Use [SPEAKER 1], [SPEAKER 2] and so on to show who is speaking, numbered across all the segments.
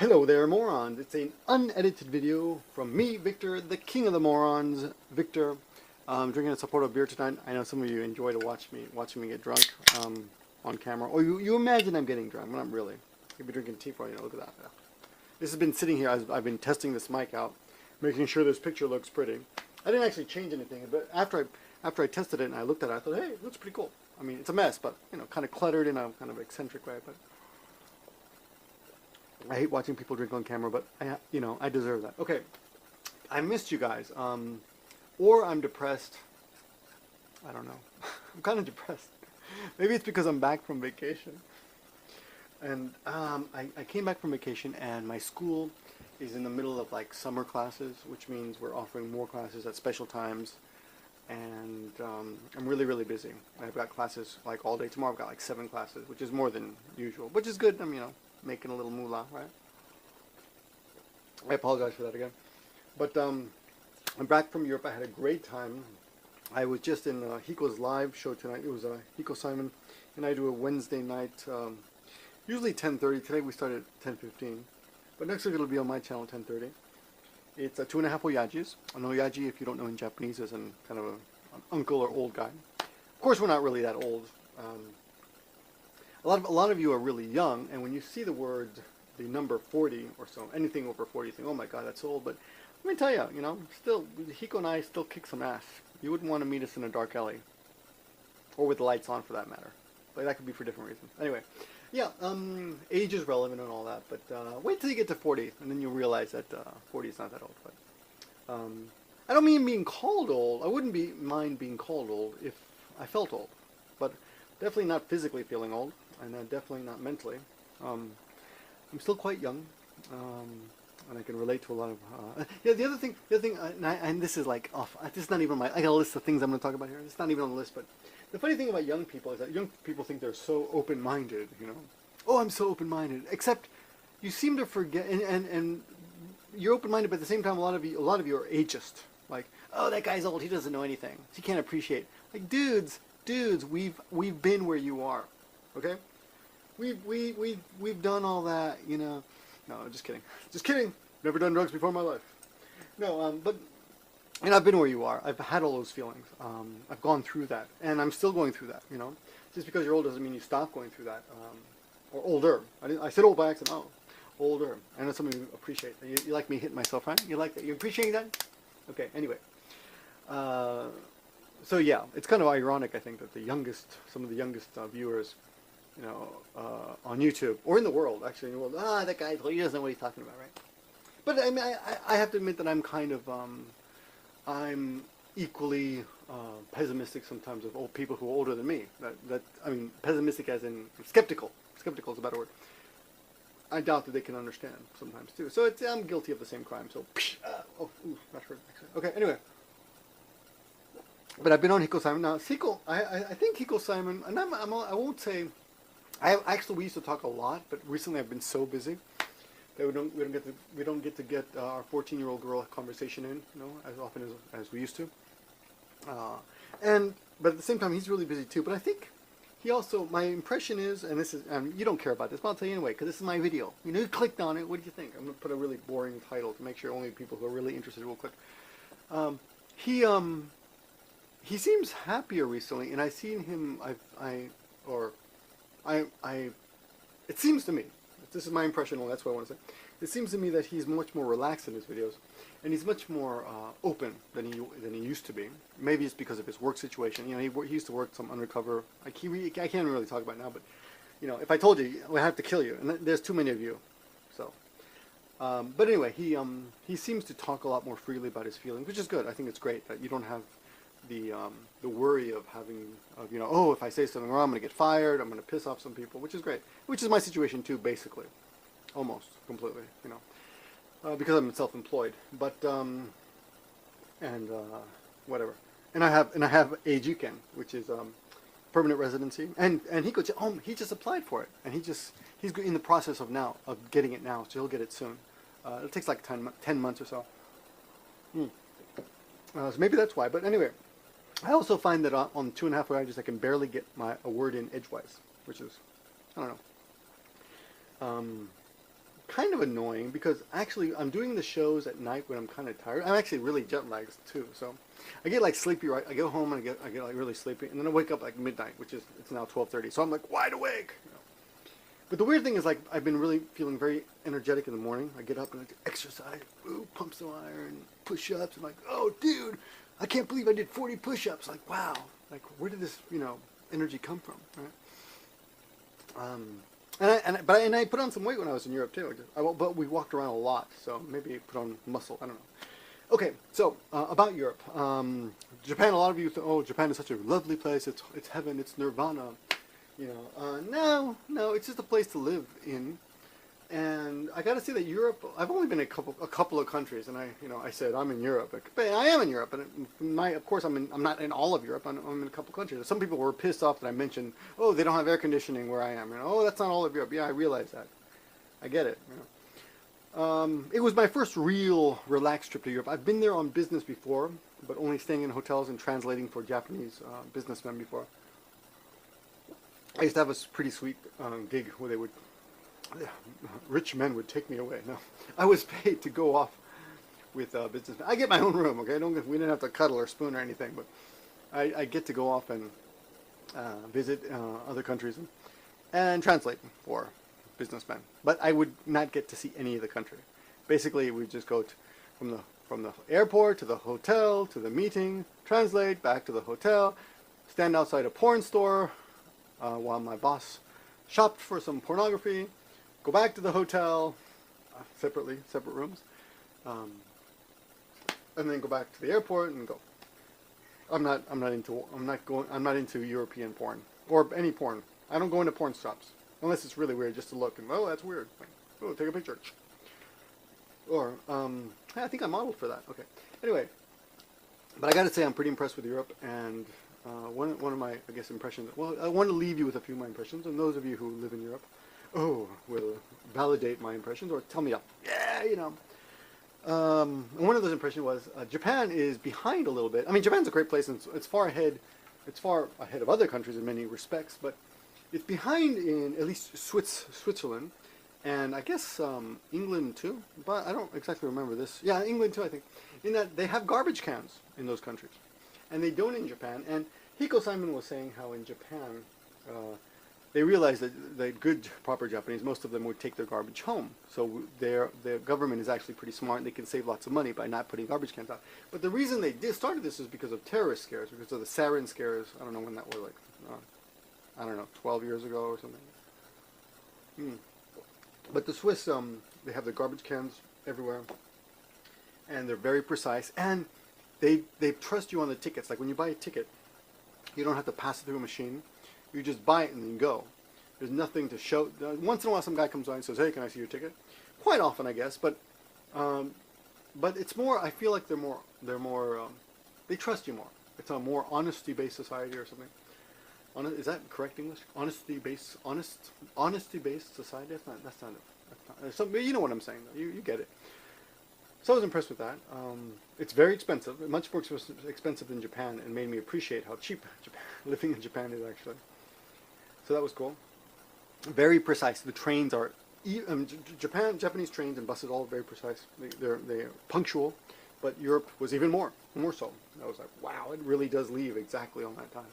[SPEAKER 1] Hello there, morons. It's an unedited video from me, Victor, the king of the morons. Victor, drinking a Sapporo beer tonight. I know some of you enjoy to watching me get drunk on camera. Or you imagine I'm getting drunk, but I'm really. You'll be drinking tea for you know, look at that. This has been sitting here. I've been testing this mic out, making sure this picture looks pretty. I didn't actually change anything, but after I tested it and I looked at it, I thought, hey, it looks pretty cool. I mean, it's a mess, but you know, kind of cluttered in a kind of eccentric way, but. I hate watching people drink on camera, but I deserve that. Okay, I missed you guys, or I'm depressed. I don't know. I'm kind of depressed. Maybe it's because I'm back from vacation, and I came back from vacation, and my school is in the middle of like summer classes, which means we're offering more classes at special times, and I'm really busy. I've got classes like all day tomorrow. I've got like 7 classes, which is more than usual, which is good. I'm making a little moolah, right? I apologize for that again. But I'm back from Europe. I had a great time. I was just in Hiko's live show tonight. It was Hikosaemon, and I do a Wednesday night, usually 10:30. Today we started at 10:15. But next week it'll be on my channel, 10:30. It's 2.5 Oyajis. An Oyaji, if you don't know in Japanese, is kind of an uncle or old guy. Of course, we're not really that old. A lot of you are really young, and when you see the number 40 or so, anything over 40, you think, oh my god, that's old. But let me tell you, still, Hiko and I still kick some ass. You wouldn't want to meet us in a dark alley, or with the lights on for that matter. But that could be for different reasons. Anyway, yeah, age is relevant and all that, but wait till you get to 40, and then you'll realize that 40 is not that old. But I don't mean being called old. I wouldn't mind being called old if I felt old, but definitely not physically feeling old. And definitely not mentally. I'm still quite young, and I can relate to a lot of. The other thing, and this is like off. This is not even I got a list of things I'm going to talk about here. It's not even on the list, but the funny thing about young people is that young people think they're so open-minded. Oh, I'm so open-minded. Except you seem to forget, and you're open-minded, but at the same time, a lot of you are ageist. Like, oh, that guy's old. He doesn't know anything. He can't appreciate. Like, dudes, we've been where you are. Okay. We've done all that, No, just kidding. Just kidding. Never done drugs before in my life. No, but I've been where you are. I've had all those feelings. I've gone through that, and I'm still going through that. Just because you're old doesn't mean you stop going through that. Or older. I said old by accident. Oh, older. I know some of you appreciate that. You like me hitting myself, right? You like that? You appreciating that? Okay. Anyway. So yeah, it's kind of ironic. I think that some of the youngest viewers. On YouTube or in the world, actually, in the world. That guy, he doesn't know what he's talking about, right? But I mean, I have to admit that I'm kind of, I'm equally pessimistic sometimes of old people who are older than me. I mean, pessimistic as in skeptical. Skeptical is a better word. I doubt that they can understand sometimes too. So I'm guilty of the same crime. So, not sure. Okay, anyway. But I've been on Hikosaemon now. I think Hikosaemon, and I won't say. We used to talk a lot, but recently I've been so busy that we don't get to get our 14-year-old girl conversation in, as often as we used to. But at the same time, he's really busy too. But I think he also, my impression is, and this is, you don't care about this, but I'll tell you anyway, because this is my video. You clicked on it. What do you think? I'm gonna put a really boring title to make sure only people who are really interested will click. He seems happier recently, and I've seen him. It seems to me, this is my impression, well, that's what I want to say. It seems to me that he's much more relaxed in his videos, and he's much more open than he used to be. Maybe it's because of his work situation. He used to work some undercover. I can't really talk about it now, but if I told you, I have to kill you, and there's too many of you. So, but anyway, he seems to talk a lot more freely about his feelings, which is good. I think it's great that you don't have the worry of having if I say something wrong, I'm going to get fired, I'm going to piss off some people, which is great. Which is my situation too, basically, almost completely, because I'm self-employed. But whatever. And I have Eijuken, which is permanent residency, and he just applied for it, and he's in the process of getting it now, so he'll get it soon. It takes like 10 months or so. So maybe that's why. But anyway. I also find that on 2.5 Oyajis I can barely get a word in edgewise, which is, I don't know. kind of annoying because actually I'm doing the shows at night when I'm kind of tired. I'm actually really jet lagged too, so I get like sleepy. Right, I go home and I get like really sleepy, and then I wake up like midnight, which is it's now 12:30, so I'm like wide awake. You know? But the weird thing is like I've been really feeling very energetic in the morning. I get up and I exercise, pump some iron, push-ups. I'm like, oh dude, I can't believe I did 40 push-ups. Like wow, like where did this energy come from? Right? And I put on some weight when I was in Europe too. But we walked around a lot, so maybe I put on muscle. I don't know. Okay, so about Europe, Japan. A lot of you think, oh, Japan is such a lovely place. It's heaven. It's nirvana. No, it's just a place to live in. And I got to say that Europe. I've only been in a couple of countries, and I said I'm in Europe, but I am in Europe. And of course, I'm not in all of Europe. I'm in a couple of countries. Some people were pissed off that I mentioned, oh, they don't have air conditioning where I am. Oh, that's not all of Europe. Yeah, I realize that. I get it. It was my first real relaxed trip to Europe. I've been there on business before, but only staying in hotels and translating for Japanese businessmen before. I used to have a pretty sweet gig where rich men would take me away. No, I was paid to go off with businessmen. I get my own room, okay? We didn't have to cuddle or spoon or anything, but I get to go off and visit other countries and translate for businessmen. But I would not get to see any of the country. Basically, we just go from the airport to the hotel to the meeting, translate, back to the hotel, stand outside a porn store while my boss shopped for some pornography, go back to the hotel, separate rooms, and then go back to the airport and go. I'm not into European porn or any porn. I don't go into porn shops unless it's really weird just to look and oh that's weird. Oh, take a picture. Or I think I modeled for that. Okay. Anyway, but I got to say I'm pretty impressed with Europe, and one of my impressions. Well, I want to leave you with a few of my impressions, and those of you who live in Europe, will validate my impressions or tell me up. Yeah, and one of those impressions was Japan is behind a little bit. I mean, Japan's a great place, and it's far ahead. It's far ahead of other countries in many respects, but it's behind in at least Switzerland, and I guess England too. But I don't exactly remember this. Yeah, England too, I think. In that they have garbage cans in those countries, and they don't in Japan. And Hikosaemon was saying how in Japan they realized that the good, proper Japanese, most of them would take their garbage home. So their government is actually pretty smart, and they can save lots of money by not putting garbage cans out. But the reason they started this is because of terrorist scares, because of the sarin scares. I don't know when that was, like, I don't know, 12 years ago or something. But the Swiss, they have the garbage cans everywhere, and they're very precise, and they trust you on the tickets. Like when you buy a ticket, you don't have to pass it through a machine. You just buy it and then go. There's nothing to show. Once in a while, some guy comes by and says, "Hey, can I see your ticket?" Quite often, I guess, but it's more. I feel like they're more. They trust you more. It's a more honesty-based society or something. Is that correct English? Honesty-based society. That's not. You know what I'm saying, though. You get it. So I was impressed with that. It's very expensive, much more expensive than Japan, and made me appreciate how cheap living in Japan is actually. So that was cool. Very precise. The trains are Japanese trains and buses all very precise. They're punctual, but Europe was even more so. I was like, wow, it really does leave exactly on that time,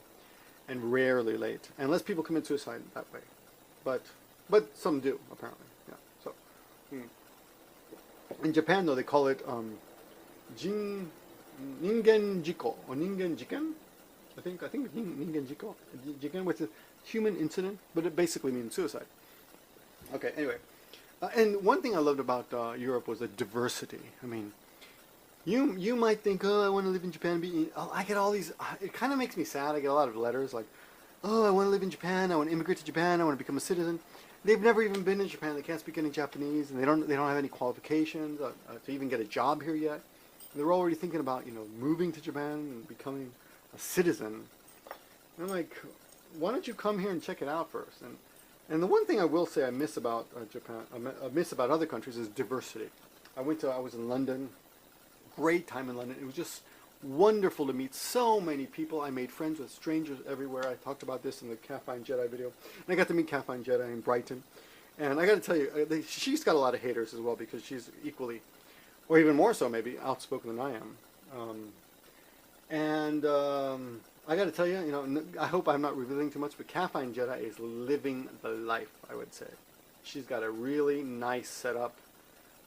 [SPEAKER 1] and rarely late, unless people commit suicide that way. But some do apparently. Yeah. So. In Japan, though, they call it ningen jiko or ningen jiken. I think ningen jiko, jiken, which is human incident, but it basically means suicide. Okay, anyway, and one thing I loved about Europe was the diversity. I mean, you might think, oh, I want to live in Japan. I get all these. It kind of makes me sad. I get a lot of letters like, oh, I want to live in Japan. I want to immigrate to Japan. I want to become a citizen. They've never even been in Japan. They can't speak any Japanese, and they don't have any qualifications to even get a job here yet. And they're already thinking about moving to Japan and becoming a citizen. And I'm like, why don't you come here and check it out first? And the one thing I will say I miss about Japan, I miss about other countries is diversity. I was in London, great time in London. It was just wonderful to meet so many people. I made friends with strangers everywhere. I talked about this in the Caffeine Jedi video. And I got to meet Caffeine Jedi in Brighton. And I got to tell you, she's got a lot of haters as well because she's equally, or even more so maybe, outspoken than I am. I got to tell you, I hope I'm not revealing too much, but Caffeine Jedi is living the life, I would say. She's got a really nice setup.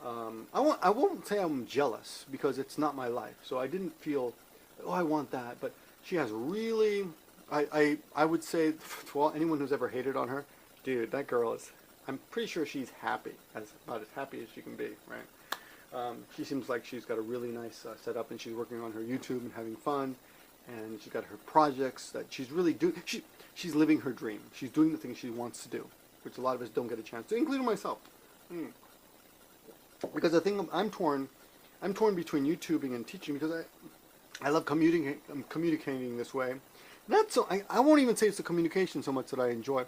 [SPEAKER 1] I won't say I'm jealous because it's not my life, so I didn't feel, oh, I want that. But she has really, I would say to anyone who's ever hated on her, dude, that girl is, I'm pretty sure she's happy, about as happy as she can be, right? She seems like she's got a really nice setup, and she's working on her YouTube and having fun, and she's got her projects that she's really doing. She's living her dream. She's doing the things she wants to do, which a lot of us don't get a chance to, including myself. Because the thing, I'm torn between YouTubing and teaching because I love communicating this way. Not so, I won't even say it's the communication so much that I enjoy.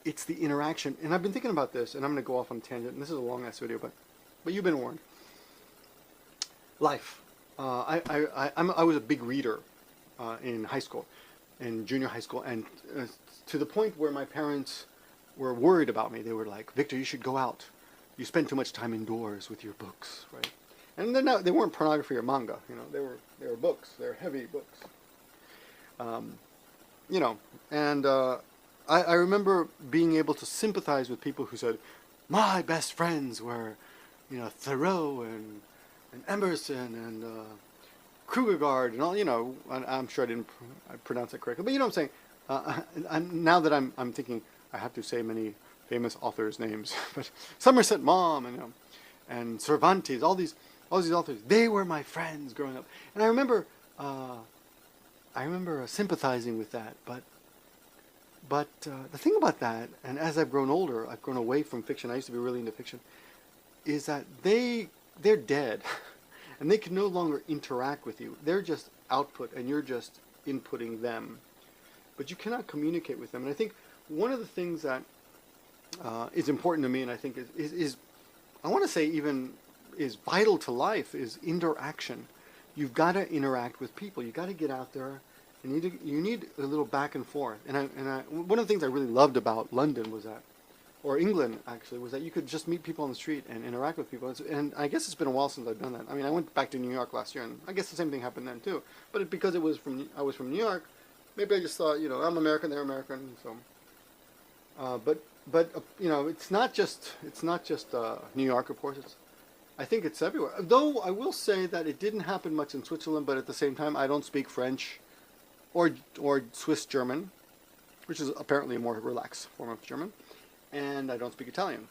[SPEAKER 1] It's the interaction. And I've been thinking about this, and I'm going to go off on a tangent, and this is a long-ass video, but you've been warned. Life. I was a big reader in high school, in junior high school, and to the point where my parents were worried about me. They were like, Victor, you should go out. You spend too much time indoors with your books, right? And they weren't pornography or manga, they were books. They're heavy books. I remember being able to sympathize with people who said, my best friends were, Thoreau and Emerson and Kierkegaard and all, I'm sure I pronounced it correctly, but you know what I'm saying? Now that I'm thinking, I have to say many famous authors' names, but Somerset Maugham and Cervantes, all these authors, they were my friends growing up, and I remember sympathizing with that, but the thing about that, and as I've grown older, I've grown away from fiction. I used to be really into fiction. Is that they're dead, and they can no longer interact with you. They're just output, and you're just inputting them, but you cannot communicate with them. And I think one of the things that is important to me, and I think is I want to say even is vital to life, is interaction. You've got to interact with people. You've got to get out there, and you need a little back and forth. And one of the things I really loved about London was that, or England actually, was that you could just meet people on the street and interact with people. And I guess it's been a while since I've done that. I mean, I went back to New York last year, and I guess the same thing happened then too. But because I was from New York, maybe I just thought, I'm American, they're American, so. But it's not just New York, of course. I think it's everywhere. Though I will say that it didn't happen much in Switzerland, but at the same time, I don't speak French or Swiss German, which is apparently a more relaxed form of German, and I don't speak Italian,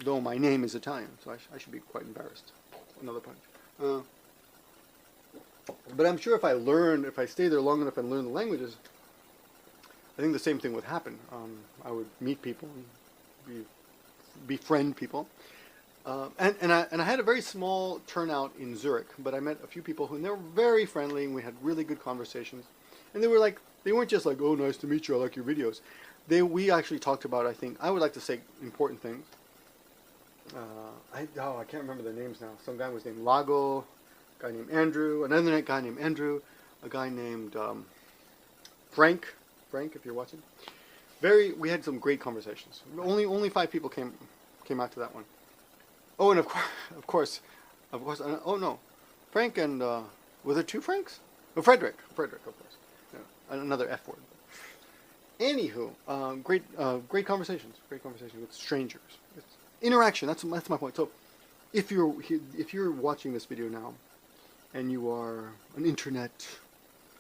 [SPEAKER 1] though my name is Italian, so I should be quite embarrassed. Another punch. But I'm sure if I stay there long enough and learn the languages, I think the same thing would happen. I would meet people and befriend people. And I had a very small turnout in Zurich, but I met a few people and they were very friendly, and we had really good conversations. And they weren't just like, oh, nice to meet you, I like your videos. We actually talked about, I would like to say important things. I can't remember their names now. Some guy was named Lago, a guy named Andrew, another guy named Andrew, a guy named Frank, if you're watching. We had some great conversations. Only 5 people came out to that one. Oh, and of course, oh no, Frank and, were there 2 Franks? Oh, Frederick, of course. Yeah, another F word. Anywho, great conversations with strangers. It's interaction, that's my point. So, if you're watching this video now, and you are an internet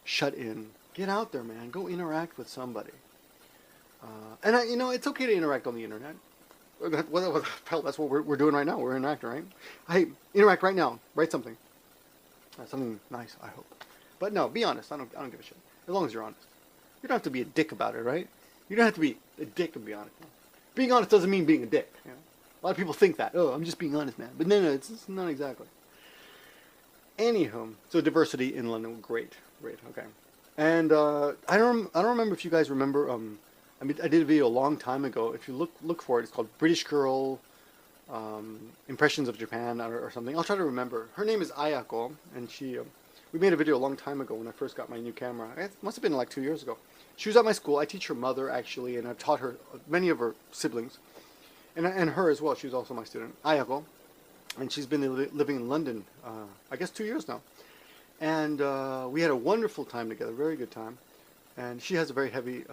[SPEAKER 1] shut-in, get out there, man. Go interact with somebody. And it's okay to interact on the internet. That's what we're doing right now. We're interacting, right? Hey, interact right now. Write something. Something nice, I hope. But no, be honest. I don't give a shit. As long as you're honest. You don't have to be a dick about it, right? You don't have to be a dick and be honest. Being honest doesn't mean being a dick. A lot of people think that. Oh, I'm just being honest, man. But no, it's not exactly. Anywho, so diversity in London, great, okay. And I don't remember if you guys remember. I did a video a long time ago. If you look for it, it's called British Girl Impressions of Japan or something. I'll try to remember. Her name is Ayako, and we made a video a long time ago when I first got my new camera. It must have been like 2 years ago. She was at my school. I teach her mother actually, and I've taught her many of her siblings. and her as well. She was also my student, Ayako, and she's been living in London, I guess 2 years now. And we had a wonderful time together, very good time. And she has a very heavy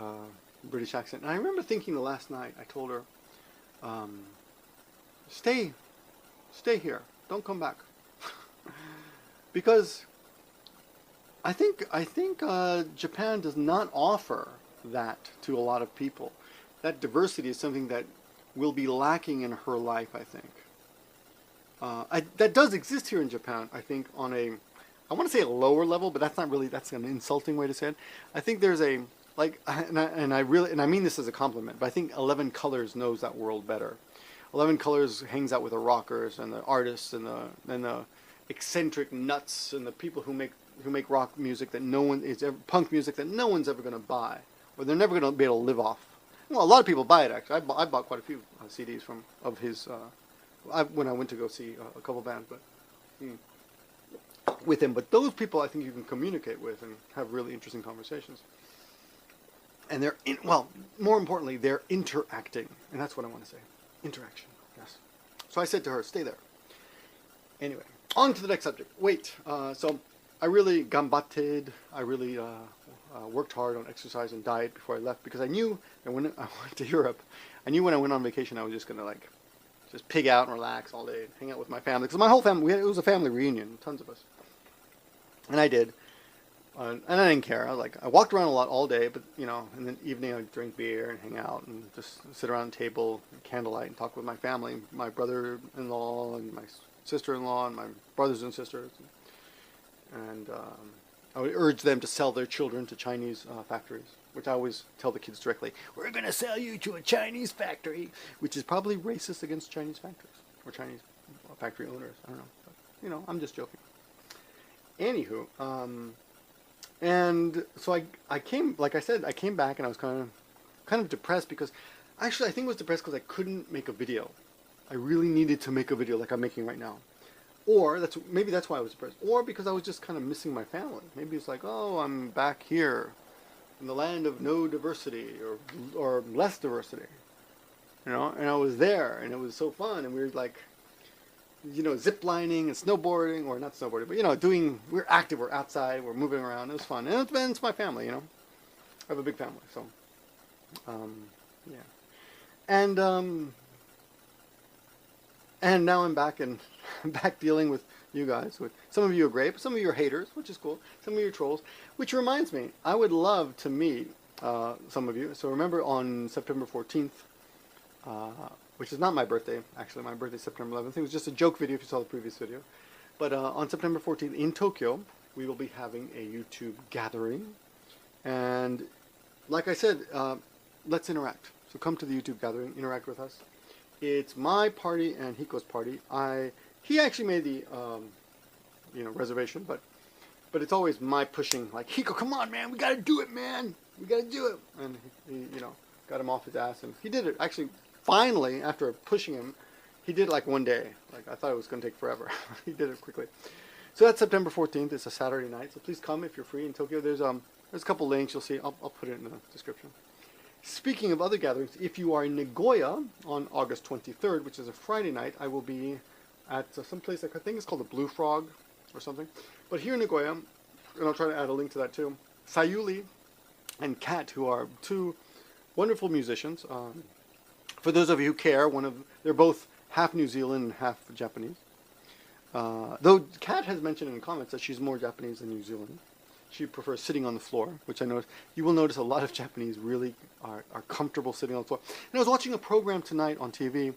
[SPEAKER 1] British accent. And I remember thinking the last night, I told her, stay here, don't come back, because I think Japan does not offer that to a lot of people. That diversity is something that will be lacking in her life, I think. That does exist here in Japan, I think, on a, I want to say a lower level, but that's not really, that's an insulting way to say it. I think there's a, like, and I mean this as a compliment, but I think 11 Colors knows that world better. 11 Colors hangs out with the rockers and the artists and the eccentric nuts and the people who make rock music that no one is ever, punk music that no one's ever going to buy, or they're never going to be able to live off. Well, a lot of people buy it, actually. I bought quite a few CDs of his when I went to go see a couple bands, but with him. But those people, I think you can communicate with and have really interesting conversations. And they're well, more importantly, they're interacting, and that's what I want to say. Interaction, yes. So I said to her, "Stay there." Anyway, on to the next subject. Wait, so I really gambatted. I really worked hard on exercise and diet before I left, because I knew that when I went to Europe, I knew when I went on vacation I was just gonna just pig out and relax all day, and hang out with my family, because my whole family, it was a family reunion, tons of us, and I did, and I didn't care. I walked around a lot all day, but in the evening I'd drink beer and hang out and just sit around the table, candlelight, and talk with my family, my brother-in-law and my sister-in-law and my brothers and sisters, and I would urge them to sell their children to Chinese factories, which I always tell the kids directly, "We're going to sell you to a Chinese factory," which is probably racist against Chinese factories or Chinese factory owners. I don't know. But, I'm just joking. Anywho, and so I came, like I said, I came back and I was kind of depressed, because actually I think I was depressed because I couldn't make a video. I really needed to make a video like I'm making right now. Or maybe that's why I was depressed. Or because I was just kind of missing my family. Maybe it's like, oh, I'm back here in the land of no diversity or less diversity. And I was there, and it was so fun, and we were like, zip lining and snowboarding, or not snowboarding, but we're active, we're outside, we're moving around. It was fun, and it's my family. I have a big family, so yeah. And now I'm back back dealing with you guys. With some of you are great, but some of you are haters, which is cool. Some of you are trolls, which reminds me, I would love to meet some of you. So remember on September 14th, which is not my birthday, actually. My birthday is September 11th. It was just a joke video if you saw the previous video. But on September 14th in Tokyo, we will be having a YouTube gathering. And like I said, let's interact. So come to the YouTube gathering, interact with us. It's my party and Hiko's party. He actually made the reservation, but it's always my pushing, like, "Hiko, come on, man, we gotta do it, man, we gotta do it." And he got him off his ass, and he did it. Actually, finally, after pushing him, he did it like one day. Like, I thought it was gonna take forever. He did it quickly. So that's September 14th. It's a Saturday night. So please come if you're free in Tokyo. There's a couple links you'll see. I'll put it in the description. Speaking of other gatherings, if you are in Nagoya on August 23rd, which is a Friday night, I will be at some place, I think it's called the Blue Frog or something. But here in Nagoya, and I'll try to add a link to that too, Sayuri and Kat, who are two wonderful musicians. For those of you who care, they're both half New Zealand and half Japanese. Though Kat has mentioned in the comments that she's more Japanese than New Zealand. She prefers sitting on the floor, which I noticed. You will notice a lot of Japanese really are comfortable sitting on the floor. And I was watching a program tonight on TV,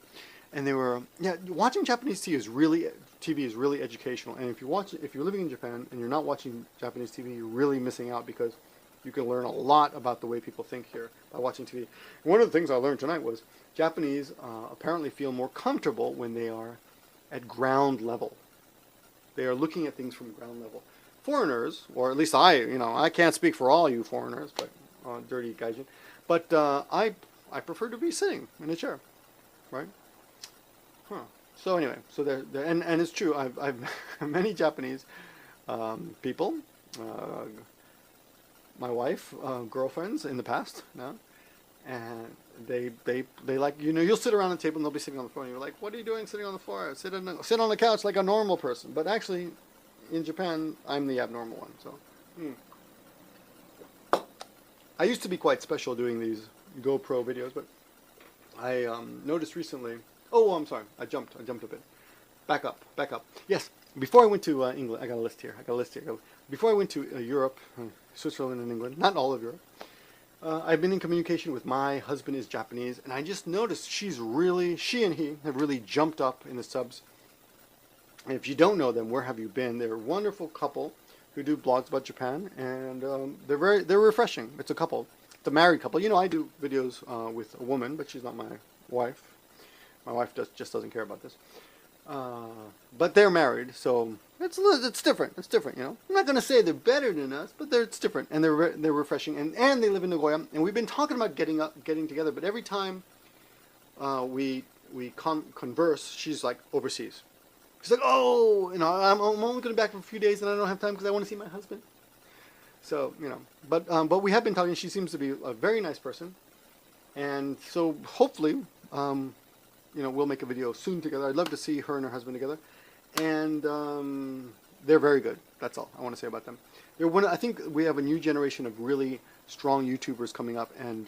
[SPEAKER 1] and they were, watching Japanese TV is really educational. And if you're living in Japan and you're not watching Japanese TV, you're really missing out, because you can learn a lot about the way people think here by watching TV. And one of the things I learned tonight was Japanese apparently feel more comfortable when they are at ground level. They are looking at things from ground level. Foreigners, or at least I can't speak for all you foreigners, but dirty gaijin, but I prefer to be sitting in a chair, right? So anyway, so and it's true. I've many Japanese people, my wife, girlfriends in the past now, and they like, you know, you'll sit around the table and they'll be sitting on the floor and you're like, what are you doing sitting on the floor? Sit on the couch like a normal person. But actually, in Japan, I'm the abnormal one. So, I used to be quite special doing these GoPro videos, but I noticed recently. Oh, I'm sorry, I jumped a bit. Back up. Yes, before I went to England, I got a list here. Before I went to Europe, Switzerland and England, not all of Europe. I've been in communication with my husband is Japanese, and I just noticed she and he have really jumped up in the subs. And if you don't know them, where have you been? They're a wonderful couple who do blogs about Japan, and they're refreshing. It's a couple. It's a married couple. You know, I do videos with a woman, but she's not my wife. My wife just doesn't care about this. But they're married, so it's different. It's different, you know. I'm not gonna say they're better than us, but it's different, and they're refreshing, and they live in Nagoya, and we've been talking about getting together, but every time we converse, she's like overseas. She's like, oh, you know, I'm only gonna be back for a few days, and I don't have time because I want to see my husband. So, you know, but we have been talking. She seems to be a very nice person, and so hopefully, you know, we'll make a video soon together. I'd love to see her and her husband together, and they're very good. That's all I want to say about them. I think we have a new generation of really strong YouTubers coming up, and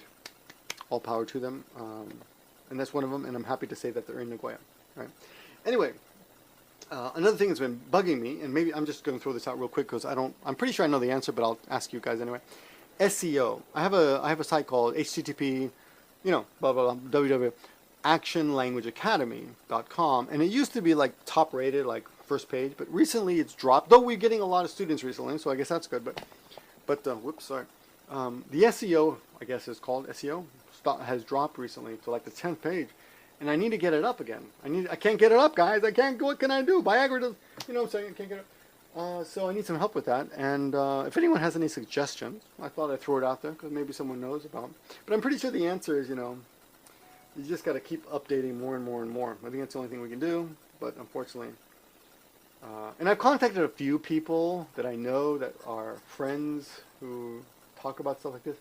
[SPEAKER 1] all power to them. And that's one of them, and I'm happy to say that they're in Nagoya. Right? Anyway. Another thing that's been bugging me, and maybe I'm just going to throw this out real quick because I'm pretty sure I know the answer, but I'll ask you guys anyway. SEO. I have a site called HTTP, you know, blah blah blah, www.actionlanguageacademy.com, and it used to be like top rated, like first page, but recently it's dropped. Though we're getting a lot of students recently, so I guess that's good. But whoops, sorry. The SEO, I guess is called SEO, has dropped recently to like the 10th page. And I need to get it up again. I can't get it up, guys. What can I do? Viagra does, you know what I'm saying? I can't get it up. So I need some help with that. And if anyone has any suggestions, I thought I'd throw it out there because maybe someone knows about it. But I'm pretty sure the answer is, you know, you just got to keep updating more and more and more. I think that's the only thing we can do. But unfortunately, and I've contacted a few people that I know that are friends who talk about stuff like this.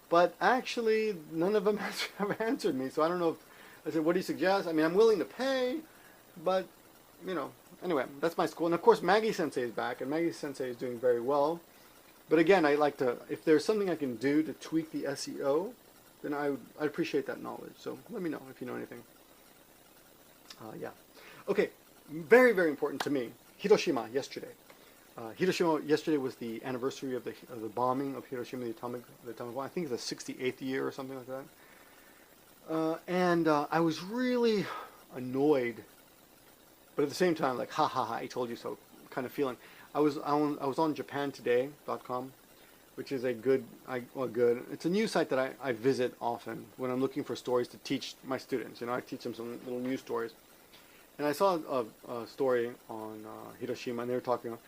[SPEAKER 1] But actually, none of them have answered me. So I don't know if I said, what do you suggest? I mean, I'm willing to pay, but, you know, anyway, that's my school. And, of course, Maggie Sensei is back, and Maggie Sensei is doing very well. But, again, I like to, if there's something I can do to tweak the SEO, then I'd appreciate that knowledge. So let me know if you know anything. Yeah. Okay, very, very important to me, Hiroshima yesterday. Hiroshima yesterday was the anniversary of the bombing of Hiroshima, the atomic bomb. I think it's the 68th year or something like that. And I was really annoyed, but at the same time, like, ha ha ha, I told you so kind of feeling. I was on JapanToday.com, which is it's a news site that I visit often when I'm looking for stories to teach my students. You know, I teach them some little news stories. And I saw a story on Hiroshima, and they were talking about,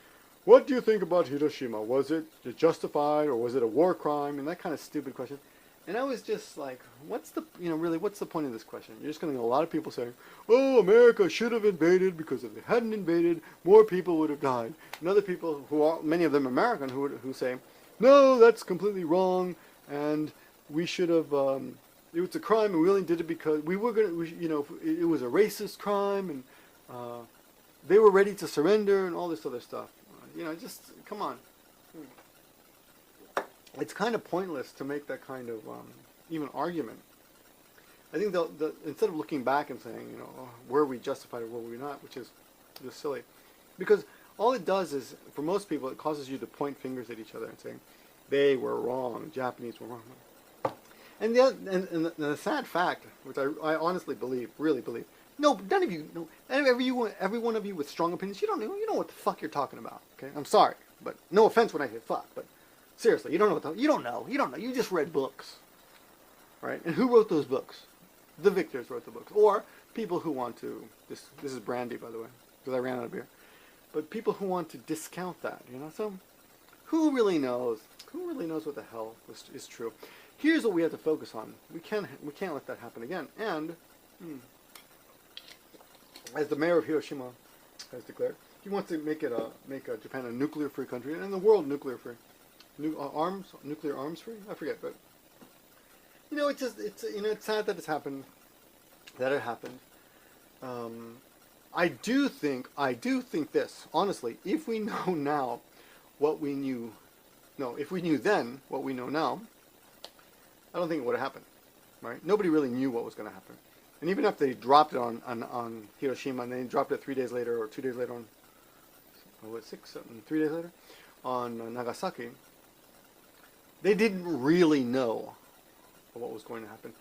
[SPEAKER 1] what do you think about Hiroshima? Was it justified, or was it a war crime? And that kind of stupid question. And I was just like, what's the point of this question? You're just going to get a lot of people saying, oh, America should have invaded because if they hadn't invaded, more people would have died. And other people, many of them American, who say, no, that's completely wrong, and we should have, it was a crime, and we only did it because it was a racist crime, and they were ready to surrender, and all this other stuff. Just, come on. It's kind of pointless to make that kind of even argument. I think instead of looking back and saying, were we justified or were we not, which is just silly, because all it does is, for most people, it causes you to point fingers at each other and saying, they were wrong, Japanese were wrong. And the sad fact, which I honestly really believe, no, none of you, no, every one of you with strong opinions, you know what the fuck you're talking about. Okay, I'm sorry, but no offense when I say fuck, but seriously, you don't know you don't know. You just read books, right? And who wrote those books? The victors wrote the books, or people who want to. This is brandy, by the way, because I ran out of beer. But people who want to discount that, So, who really knows? Who really knows what the hell is true? Here's what we have to focus on. We can't let that happen again. And as the mayor of Hiroshima has declared, he wants to make Japan a nuclear-free country and the world nuclear-free. Nuclear arms free? I forget, but you know, it's sad that it's happened, that it happened. I do think this, honestly, if we know now what we knew, no, if we knew then what we know now, I don't think it would have happened, right? Nobody really knew what was going to happen. And even if they dropped it on Hiroshima, and they dropped it 3 days later or 2 days later on, 3 days later, on Nagasaki, they didn't really know what was going to happen.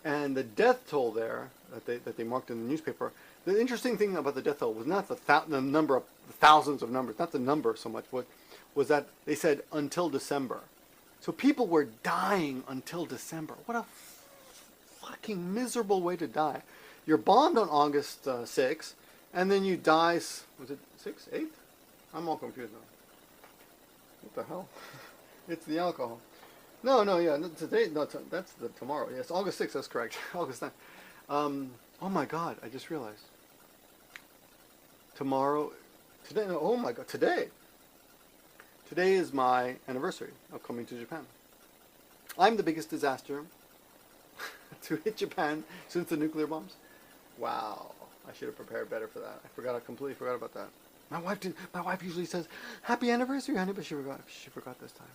[SPEAKER 1] And the death toll there that they marked in the newspaper, the interesting thing about the death toll was not the number of the thousands of numbers, not the number so much, but was that they said until December. So people were dying until December. What a fucking miserable way to die. You're bombed on August 6th, and then you die, was it 6th, 8th? I'm all confused now. What the hell? It's the alcohol. No, yeah, today, no, that's the tomorrow. Yes, August 6th, that's correct. August 9th. Oh my God, I just realized. Tomorrow, today, no, oh my God, today. Today is my anniversary of coming to Japan. I'm the biggest disaster to hit Japan since the nuclear bombs. Wow, I should have prepared better for that. I completely forgot about that. My wife usually says, "Happy anniversary, honey," but she forgot this time.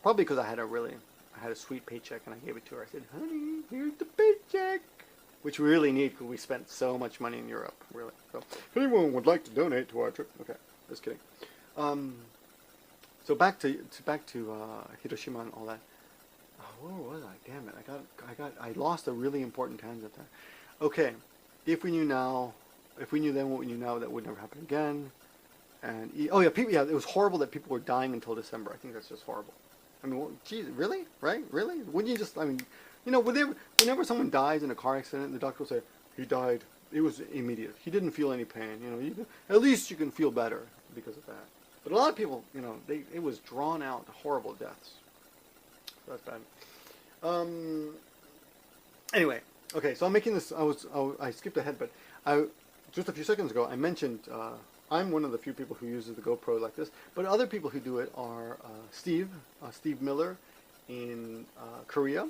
[SPEAKER 1] Probably because I had a sweet paycheck and I gave it to her. I said, "Honey, here's the paycheck," which we really need because we spent so much money in Europe, really. So, if anyone would like to donate to our trip, okay, just kidding. So back to Hiroshima and all that. Oh, where was I? Damn it! I lost a really important tangent there. Okay, if we knew then what we knew now, that would never happen again. And it was horrible that people were dying until December. I think that's just horrible. I mean, geez, really? Right? Really? Wouldn't you just? I mean, you know, whenever someone dies in a car accident, the doctor will say he died. It was immediate. He didn't feel any pain. You know, at least you can feel better because of that. But a lot of people, you know, it was drawn out, horrible deaths. So that's bad. Anyway, okay. So I'm making this. I skipped ahead, but just a few seconds ago I mentioned I'm one of the few people who uses the GoPro like this. But other people who do it are Steve Miller in Korea.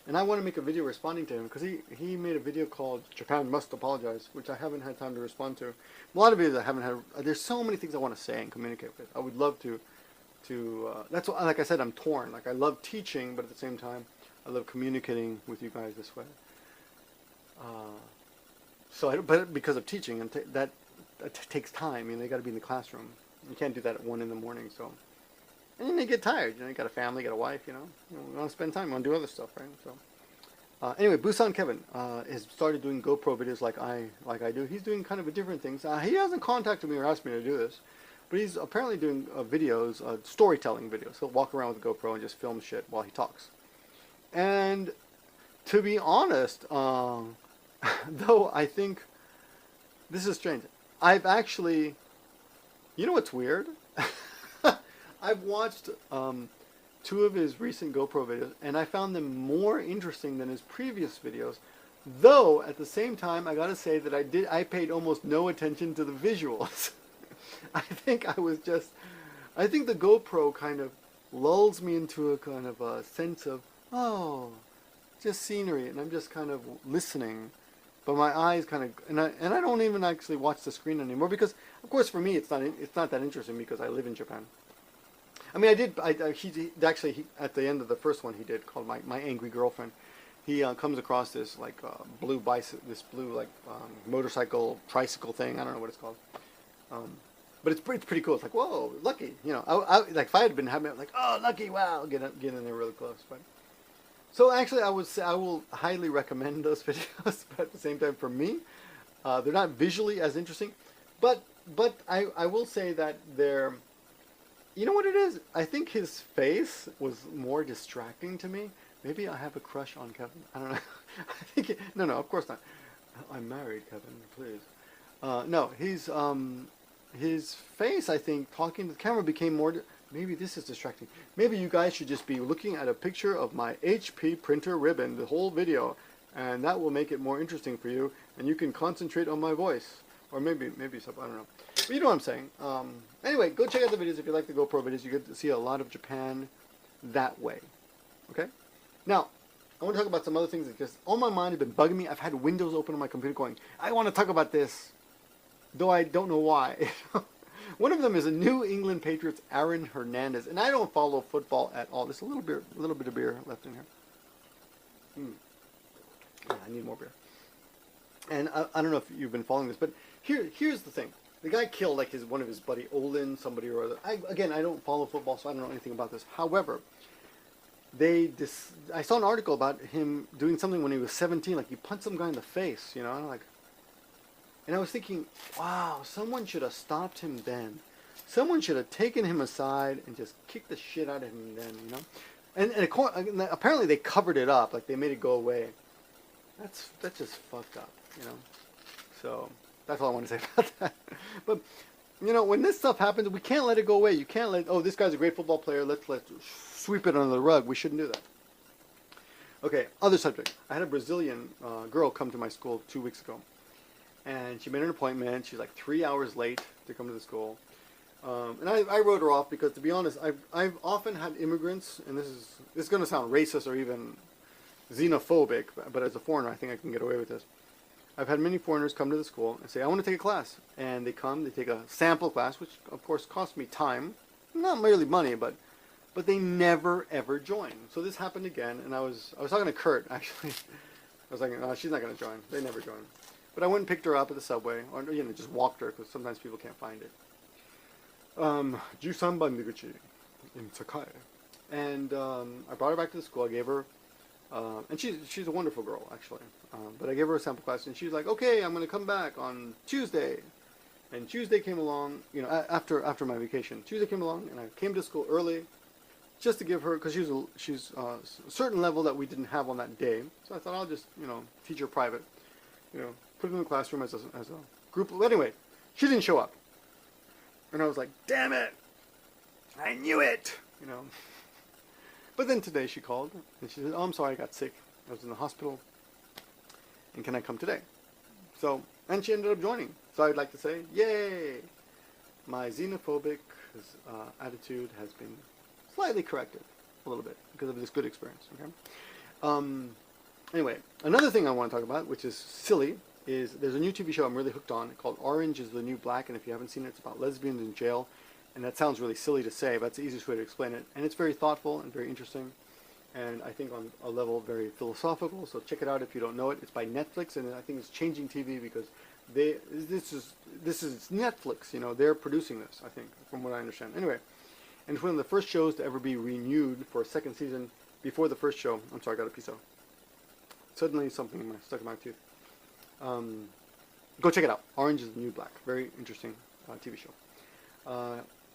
[SPEAKER 1] And I want to make a video responding to him because he made a video called "Japan Must Apologize," which I haven't had time to respond to. A lot of videos I haven't had. There's so many things I want to say and communicate with. I would love to. That's what, like I said, I'm torn. Like I love teaching, but at the same time, I love communicating with you guys this way. But because of teaching, and that takes time. You know, you got to be in the classroom. You can't do that at 1 in the morning. So. And then you get tired, you know, you got a family, you got a wife, you want to spend time, you want to do other stuff, right? So, anyway, Busan Kevin has started doing GoPro videos like I do. He's doing kind of a different things. He hasn't contacted me or asked me to do this, but he's apparently doing videos, storytelling videos. He'll walk around with a GoPro and just film shit while he talks. And to be honest, though I think this is strange, I've actually, you know what's weird? I've watched 2 of his recent GoPro videos, and I found them more interesting than his previous videos. Though at the same time, I gotta say that I paid almost no attention to the visuals. I think the GoPro kind of lulls me into a kind of a sense of just scenery, and I'm just kind of listening. But my eyes kind of, and I don't even actually watch the screen anymore because, of course, for me it's not that interesting because I live in Japan. I mean, he at the end of the first one he did called My Angry Girlfriend, he comes across this like blue motorcycle tricycle thing. I don't know what it's called, but it's pretty cool. It's like, whoa, lucky, you know. I like if I had been having it, like, oh, lucky, wow, get in there really close. But so actually, I will highly recommend those videos. But at the same time, for me, they're not visually as interesting, but I will say that they're. You know what it is? I think his face was more distracting to me. Maybe I have a crush on Kevin. I don't know. I think no, of course not. I'm married, Kevin. Please. No, his face. I think talking to the camera became more. Maybe this is distracting. Maybe you guys should just be looking at a picture of my HP printer ribbon the whole video, and that will make it more interesting for you, and you can concentrate on my voice. Or maybe something, I don't know. But you know what I'm saying. Anyway, go check out the videos if you like the GoPro videos. You get to see a lot of Japan that way. Okay? Now, I want to talk about some other things that just on my mind have been bugging me. I've had windows open on my computer going, I want to talk about this, though I don't know why. One of them is a New England Patriots Aaron Hernandez, and I don't follow football at all. There's a little bit of beer left in here. Yeah, I need more beer. And I don't know if you've been following this, but here's the thing. The guy killed like one of his buddy, Olin, somebody or other. I don't follow football, so I don't know anything about this. However, I saw an article about him doing something when he was 17, like he punched some guy in the face, you know, and I was thinking, wow, someone should have stopped him then. Someone should have taken him aside and just kicked the shit out of him then, you know. And apparently they covered it up, like they made it go away. That's just fucked up, you know. So that's all I want to say about that. But you know, when this stuff happens, we can't let it go away. You can't let, oh, this guy's a great football player, let's sweep it under the rug. We shouldn't do that. Okay, other subject. I had a Brazilian girl come to my school 2 weeks ago, and she made an appointment. She's like 3 hours late to come to the school, and I wrote her off because, to be honest, I've often had immigrants, and this is going to sound racist or even xenophobic, but as a foreigner, I think I can get away with this. I've had many foreigners come to the school and say, I want to take a class. And they come, they take a sample class, which of course costs me time, not merely money, but they never ever join. So this happened again, and I was talking to Kurt, actually. I was like, oh, she's not going to join. They never join. But I went and picked her up at the subway, or just walked her, because sometimes people can't find it. 13番出口 in Sakai. And I brought her back to the school. I gave her, and she's a wonderful girl, actually. But I gave her a sample class, and she's like, okay, I'm going to come back on Tuesday. And Tuesday came along, you know, after my vacation. Tuesday came along, and I came to school early, just to give her, because she's a certain level that we didn't have on that day. So I thought I'll just, you know, teach her private, you know, put her in the classroom as a group. But anyway, she didn't show up. And I was like, damn it, I knew it, you know. But then today she called, and she said, oh, I'm sorry, I got sick. I was in the hospital, and can I come today? So, and she ended up joining. So I'd like to say, yay! My xenophobic attitude has been slightly corrected a little bit because of this good experience, okay? Anyway, another thing I want to talk about, which is silly, is there's a new TV show I'm really hooked on called Orange is the New Black, and if you haven't seen it, it's about lesbians in jail. And that sounds really silly to say, but it's the easiest way to explain it. And it's very thoughtful and very interesting, and I think on a level very philosophical, so check it out if you don't know it. It's by Netflix, and I think it's changing TV because this is Netflix, you know, they're producing this, I think, from what I understand. Anyway, and it's one of the first shows to ever be renewed for a second season. Before the first show, I'm sorry, I got a piece of, suddenly something stuck in my tooth. Go check it out. Orange is the New Black. Very interesting TV show.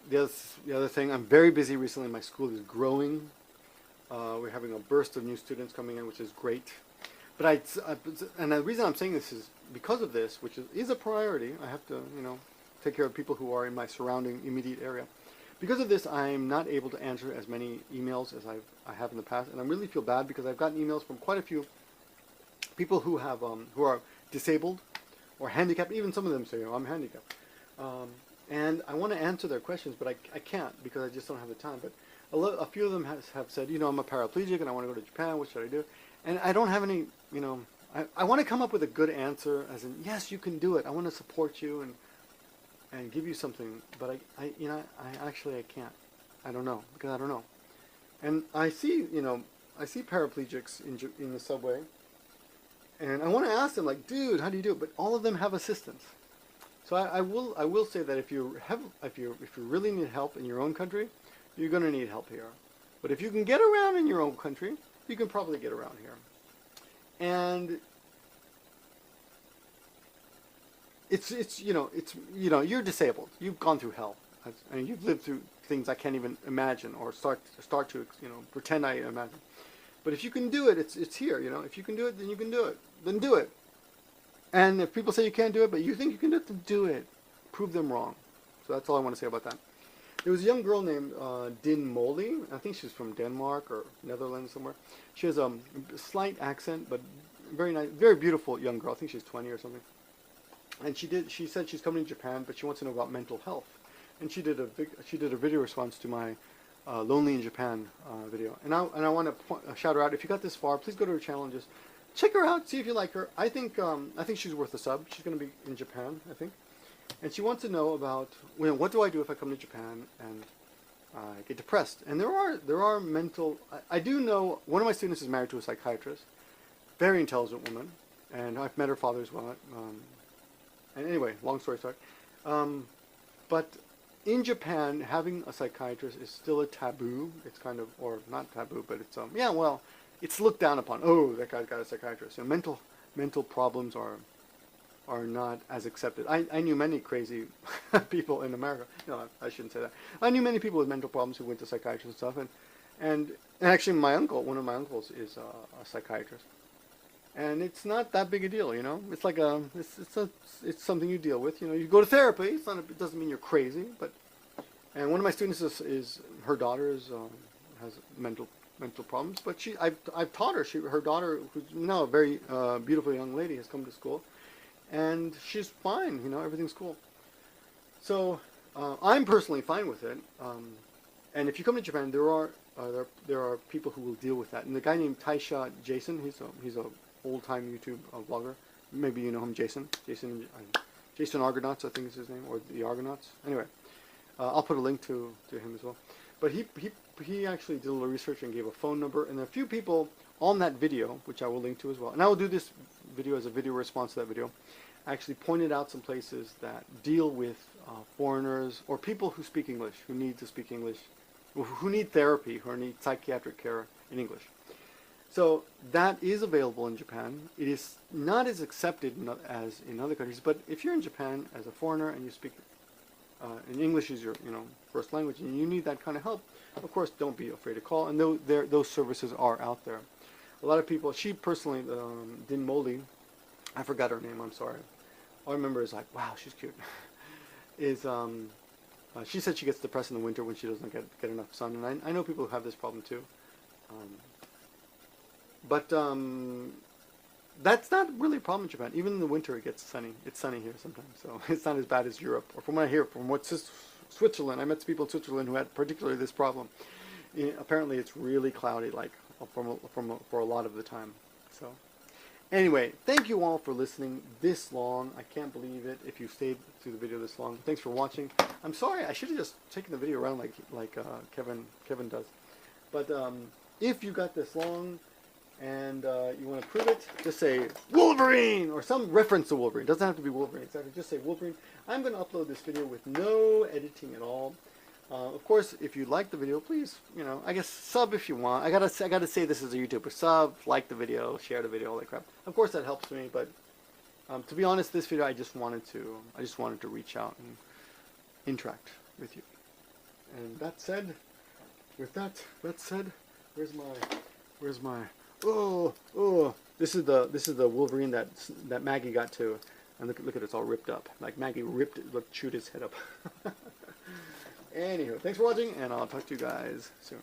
[SPEAKER 1] The other thing, I'm very busy recently. My school is growing. We're having a burst of new students coming in, which is great. But and the reason I'm saying this is because of this, which is a priority. I have to, you know, take care of people who are in my surrounding immediate area. Because of this, I'm not able to answer as many emails as I have in the past, and I really feel bad because I've gotten emails from quite a few people who have who are disabled or handicapped. Even some of them say, "Oh, I'm handicapped," and I want to answer their questions, but I can't because I just don't have the time. But a few of them have said, you know, I'm a paraplegic and I want to go to Japan. What should I do? And I don't have any, you know, I want to come up with a good answer, as in, yes, you can do it. I want to support you and give you something, but I actually I can't. I don't know, because I don't know. And I see, you know, I see paraplegics in the subway, and I want to ask them, like, dude, how do you do it? But all of them have assistance. So I will say that if you really need help in your own country, you're going to need help here. But if you can get around in your own country, you can probably get around here. And it's you know, you're disabled. You've gone through hell. I mean, you've lived through things I can't even imagine or start to, you know, pretend I imagine. But if you can do it, it's here, you know. If you can do it, then you can do it. Then do it. And if people say you can't do it, but you think you can do it, then do it. Prove them wrong. So that's all I want to say about that. There was a young girl named Din Molly. I think she's from Denmark or Netherlands somewhere. She has a slight accent, but very nice, very beautiful young girl. I think she's 20 or something. And she said she's coming to Japan, but she wants to know about mental health. And she did a video response to my Lonely in Japan video. And I want to shout her out. If you got this far, please go to her channel and just check her out. See if you like her. I think she's worth a sub. She's going to be in Japan, I think. And she wants to know about, what do I do if I come to Japan and I get depressed? And there are mental. I do know one of my students is married to a psychiatrist, very intelligent woman, and I've met her father as well. And anyway, long story short. But in Japan, having a psychiatrist is still a taboo. It's kind of, or not taboo, but it's it's looked down upon. Oh, that guy's got a psychiatrist. And mental problems are not as accepted. I knew many crazy people in America. No, I shouldn't say that. I knew many people with mental problems who went to psychiatrists and stuff. And actually, one of my uncles is a psychiatrist. And it's not that big a deal, you know. It's like it's something you deal with. You know, you go to therapy. It doesn't mean you're crazy, but. And one of my students is her daughter has mental problems, but I've taught her. Her daughter, who's now a very beautiful young lady, has come to school, and she's fine. You know, everything's cool. So I'm personally fine with it. And if you come to Japan, there are people who will deal with that. And the guy named Taisha Jason, he's a old-time YouTube vlogger. Maybe you know him, Jason Argonauts, I think is his name, or the Argonauts. Anyway, I'll put a link to him as well. But he actually did a little research and gave a phone number, and a few people on that video, which I will link to as well. And I will do this video as a video response to that video. Actually pointed out some places that deal with foreigners or people who speak English, who need to speak English, who need therapy, who need psychiatric care in English. So that is available in Japan. It is not as accepted as in other countries, but if you're in Japan as a foreigner and you speak, and English is your first language, and you need that kind of help, of course, don't be afraid to call. And those services are out there. A lot of people. She personally, Din Moli, I forgot her name. I'm sorry. All I remember is like, wow, she's cute. She said she gets depressed in the winter when she doesn't get enough sun, and I know people who have this problem too. But that's not really a problem in Japan. Even in the winter, it gets sunny. It's sunny here sometimes, so it's not as bad as Europe. Or from what I hear, Switzerland, I met some people in Switzerland who had particularly this problem. Apparently, it's really cloudy, like for a lot of the time. So, anyway, thank you all for listening this long. I can't believe it. If you stayed through the video this long, thanks for watching. I'm sorry. I should have just taken the video around like Kevin does. But if you got this long, and you want to prove it, just say Wolverine or some reference to Wolverine. It doesn't have to be Wolverine exactly. Just say Wolverine. I'm going to upload this video with no editing at all. Of course, if you like the video, please, I guess sub if you want. I gotta say this as a YouTuber. Sub, like the video, share the video, all that crap. Of course, that helps me. But to be honest, this video I just wanted to reach out and interact with you. And that said, where's my Oh! This is the Wolverine that Maggie got to, and look at it, it's all ripped up. Like Maggie chewed his head up. Anywho, thanks for watching, and I'll talk to you guys soon.